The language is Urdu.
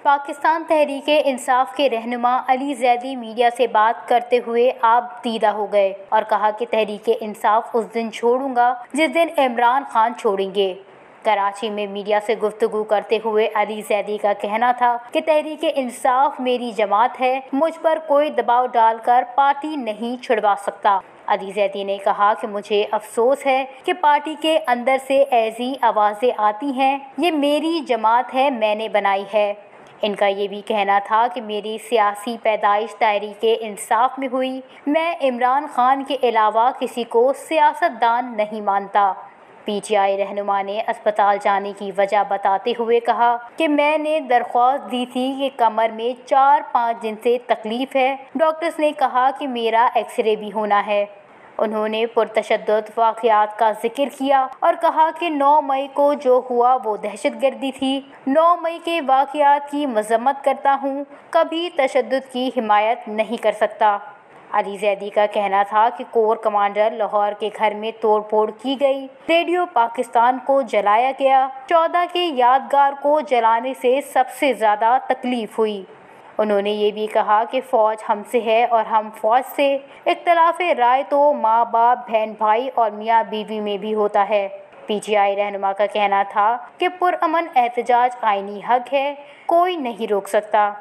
پاکستان تحریک انصاف کے رہنما علی زیدی میڈیا سے بات کرتے ہوئے آپ دیدہ ہو گئے اور کہا کہ تحریک انصاف اس دن چھوڑوں گا جس دن عمران خان چھوڑیں گے۔ کراچی میں میڈیا سے گفتگو کرتے ہوئے علی زیدی کا کہنا تھا کہ تحریک انصاف میری جماعت ہے، مجھ پر کوئی دباؤ ڈال کر پارٹی نہیں چھڑوا سکتا۔ علی زیدی نے کہا کہ مجھے افسوس ہے کہ پارٹی کے اندر سے ایسی آوازیں آتی ہیں، یہ میری جماعت ہے، میں نے بنائی ہے۔ ان کا یہ بھی کہنا تھا کہ میری سیاسی پیدائش تحریک انصاف میں ہوئی، میں عمران خان کے علاوہ کسی کو سیاستدان نہیں مانتا۔ پی ٹی آئی رہنما نے اسپتال جانے کی وجہ بتاتے ہوئے کہا کہ میں نے درخواست دی تھی کہ کمر میں 4-5 دن سے تکلیف ہے، ڈاکٹرز نے کہا کہ میرا ایکس رے بھی ہونا ہے۔ انہوں نے پرتشدد واقعات کا ذکر کیا اور کہا کہ 9 مئی کو جو ہوا وہ دہشت گردی تھی۔ 9 مئی کے واقعات کی مذمت کرتا ہوں، کبھی تشدد کی حمایت نہیں کر سکتا۔ علی زیدی کا کہنا تھا کہ کور کمانڈر لاہور کے گھر میں توڑ پھوڑ کی گئی، ریڈیو پاکستان کو جلایا گیا، 14 کے یادگار کو جلانے سے سب سے زیادہ تکلیف ہوئی۔ انہوں نے یہ بھی کہا کہ فوج ہم سے ہے اور ہم فوج سے، اختلاف رائے تو ماں باپ، بہن بھائی اور میاں بیوی میں بھی ہوتا ہے۔ پی ٹی آئی رہنما کا کہنا تھا کہ پرامن احتجاج آئینی حق ہے، کوئی نہیں روک سکتا۔